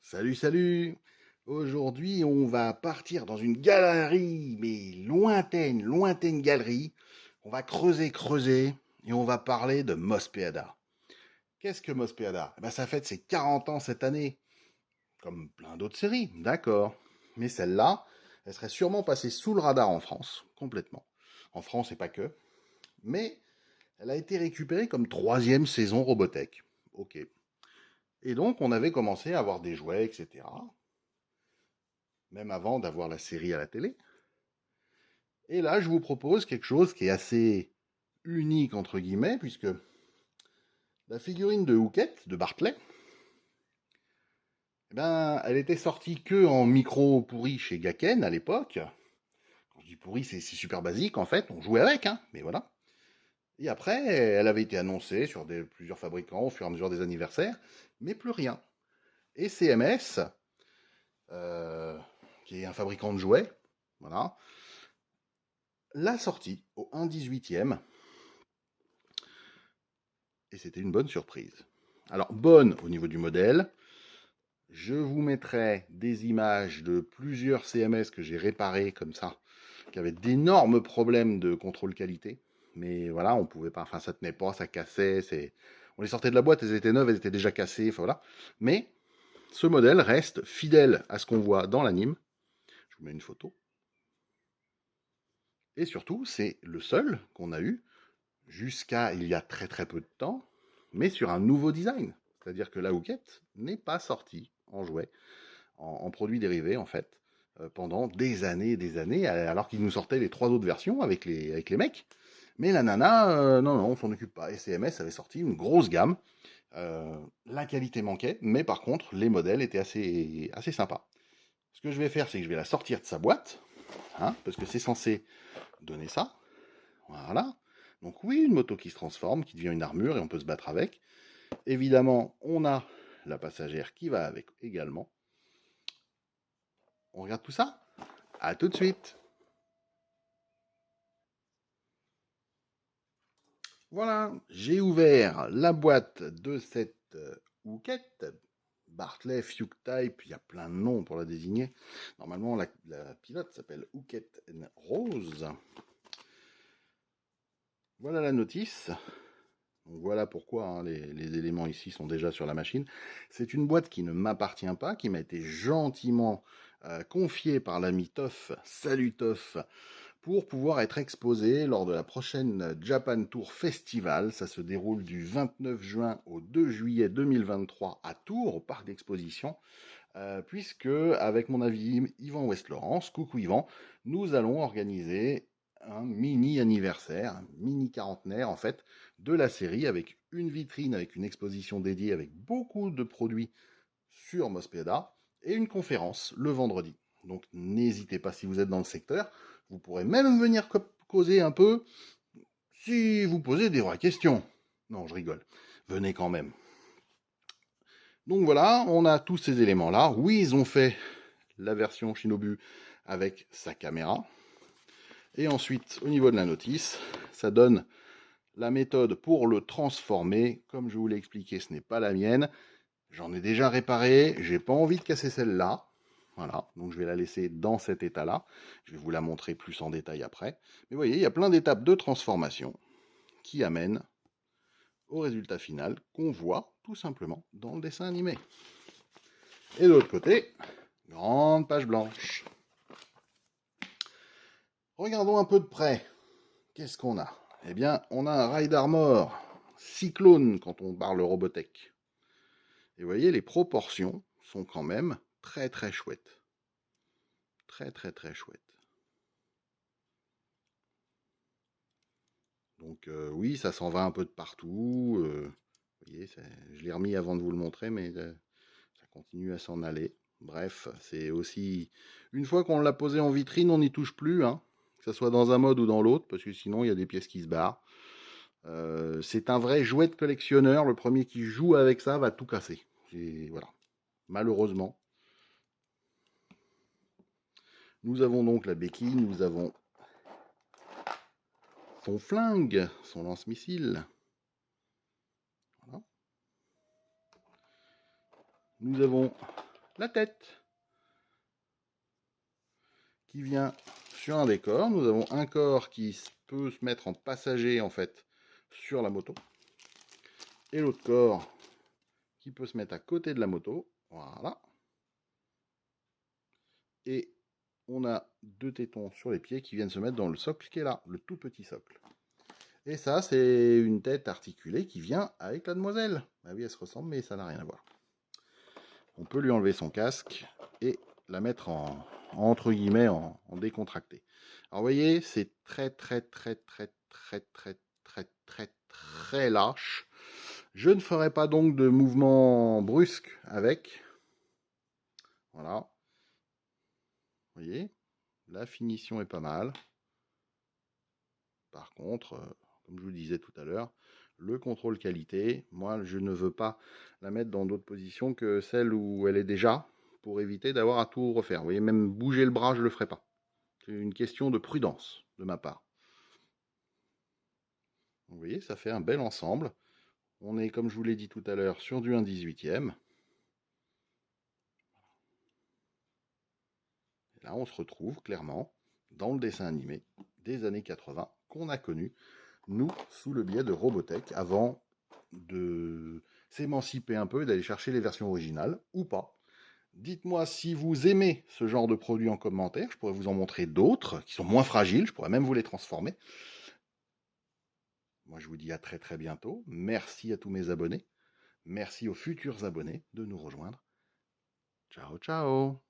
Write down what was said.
Salut, salut! Aujourd'hui, on va partir dans une galerie, mais lointaine galerie. On va creuser, et on va parler de Mospeada. Qu'est-ce que Mospeada? Eh ben, ça fête ses 40 ans cette année, comme plein d'autres séries, d'accord. Mais celle-là, elle serait sûrement passée sous le radar en France, complètement. En France et pas que. Mais elle a été récupérée comme troisième saison Robotech. Ok. Et donc, on avait commencé à avoir des jouets, etc. Même avant d'avoir la série à la télé. Et là, je vous propose quelque chose qui est assez unique, entre guillemets, puisque la figurine de Hooket, de Bartley, eh ben, elle était sortie que en micro pourri chez Gaken à l'époque. Quand je dis pourri, c'est super basique en fait, on jouait avec, hein, mais voilà. Et après, elle avait été annoncée sur plusieurs fabricants au fur et à mesure des anniversaires, mais plus rien. Et CMS, euh, qui est un fabricant de jouets, voilà, l'a sortie au 1/18e. Et c'était une bonne surprise. Alors, bonne au niveau du modèle. Je vous mettrai des images de plusieurs CMS que j'ai réparés comme ça, qui avaient d'énormes problèmes de contrôle qualité. Mais voilà, on pouvait pas, enfin ça tenait pas, ça cassait. On les sortait de la boîte, elles étaient neuves, elles étaient déjà cassées, enfin voilà. Mais ce modèle reste fidèle à ce qu'on voit dans l'anime. Je vous mets une photo. Et surtout, c'est le seul qu'on a eu jusqu'à il y a très peu de temps, mais sur un nouveau design. C'est-à-dire que la Hooket n'est pas sortie en jouet, en produit dérivé en fait, pendant des années, alors qu'il nous sortait les trois autres versions avec les mecs. Mais la nana, non, on s'en occupe pas. Et CMS avait sorti une grosse gamme. La qualité manquait, mais par contre, les modèles étaient assez sympas. Ce que je vais faire, c'est que je vais la sortir de sa boîte, hein, parce que c'est censé donner ça. Voilà. Donc oui, une moto qui se transforme, qui devient une armure et on peut se battre avec. Évidemment, on a la passagère qui va avec également. On regarde tout ça? À tout de suite. Voilà, j'ai ouvert la boîte de cette Hooket. Bartley, Fuke Type, il y a plein de noms pour la désigner. Normalement, la pilote s'appelle Hooket Rose. Voilà la notice. Donc voilà pourquoi hein, les éléments ici sont déjà sur la machine. C'est une boîte qui ne m'appartient pas, qui m'a été gentiment confiée par l'ami Toff, salut Toff, pour pouvoir être exposée lors de la prochaine Japan Tour Festival. Ça se déroule du 29 juin au 2 juillet 2023 à Tours, au parc d'exposition. Puisque, avec mon ami Yvan West-Laurence, coucou Yvan, nous allons organiser un mini anniversaire, un mini quarantenaire en fait, de la série avec une vitrine, avec une exposition dédiée avec beaucoup de produits sur Mospeada et une conférence le vendredi. Donc n'hésitez pas si vous êtes dans le secteur, vous pourrez même venir causer un peu si vous posez des vraies questions. Non, je rigole. Venez quand même. Donc voilà, on a tous ces éléments-là. Oui, ils ont fait la version Shinobu avec sa caméra. Et ensuite, au niveau de la notice, ça donne la méthode pour le transformer. Comme je vous l'ai expliqué, ce n'est pas la mienne. J'en ai déjà réparé, j'ai pas envie de casser celle-là. Voilà, donc je vais la laisser dans cet état-là. Je vais vous la montrer plus en détail après. Mais vous voyez, il y a plein d'étapes de transformation qui amènent au résultat final qu'on voit tout simplement dans le dessin animé. Et de l'autre côté, grande page blanche. Regardons un peu de près. Qu'est-ce qu'on a? Eh bien, on a un Ride Armor Cyclone quand on parle Robotech. Et vous voyez, les proportions sont quand même très chouettes. Très chouettes. Donc oui, ça s'en va un peu de partout. Vous voyez, je l'ai remis avant de vous le montrer, mais ça continue à s'en aller. Bref, c'est aussi... Une fois qu'on l'a posé en vitrine, on n'y touche plus, hein, que ce soit dans un mode ou dans l'autre, parce que sinon, il y a des pièces qui se barrent. C'est un vrai jouet de collectionneur. Le premier qui joue avec ça va tout casser. Voilà. Malheureusement. Nous avons donc la béquille, nous avons son flingue, son lance-missile. Voilà. Nous avons la tête qui vient sur un des corps. Nous avons un corps qui peut se mettre en passager en fait sur la moto et l'autre corps qui peut se mettre à côté de la moto. Voilà. Et on a deux tétons sur les pieds qui viennent se mettre dans le socle qui est là, le tout petit socle. Et ça, c'est une tête articulée qui vient avec la demoiselle. Ah oui, elle se ressemble, mais ça n'a rien à voir. On peut lui enlever son casque et la mettre entre guillemets en décontracté. Alors vous voyez, c'est très lâche. Je ne ferai pas donc de mouvement brusque avec. Voilà. Vous voyez, la finition est pas mal. Par contre, comme je vous le disais tout à l'heure, le contrôle qualité, moi je ne veux pas la mettre dans d'autres positions que celle où elle est déjà, pour éviter d'avoir à tout refaire. Vous voyez, même bouger le bras, je ne le ferai pas. C'est une question de prudence de ma part. Vous voyez, ça fait un bel ensemble. On est, comme je vous l'ai dit tout à l'heure, sur du 1/18e. Et là, on se retrouve clairement dans le dessin animé des années 80 qu'on a connu, nous, sous le biais de Robotech, avant de s'émanciper un peu et d'aller chercher les versions originales, ou pas. Dites-moi si vous aimez ce genre de produit en commentaire, je pourrais vous en montrer d'autres qui sont moins fragiles, je pourrais même vous les transformer. Moi je vous dis à très bientôt, merci à tous mes abonnés, merci aux futurs abonnés de nous rejoindre. Ciao ciao.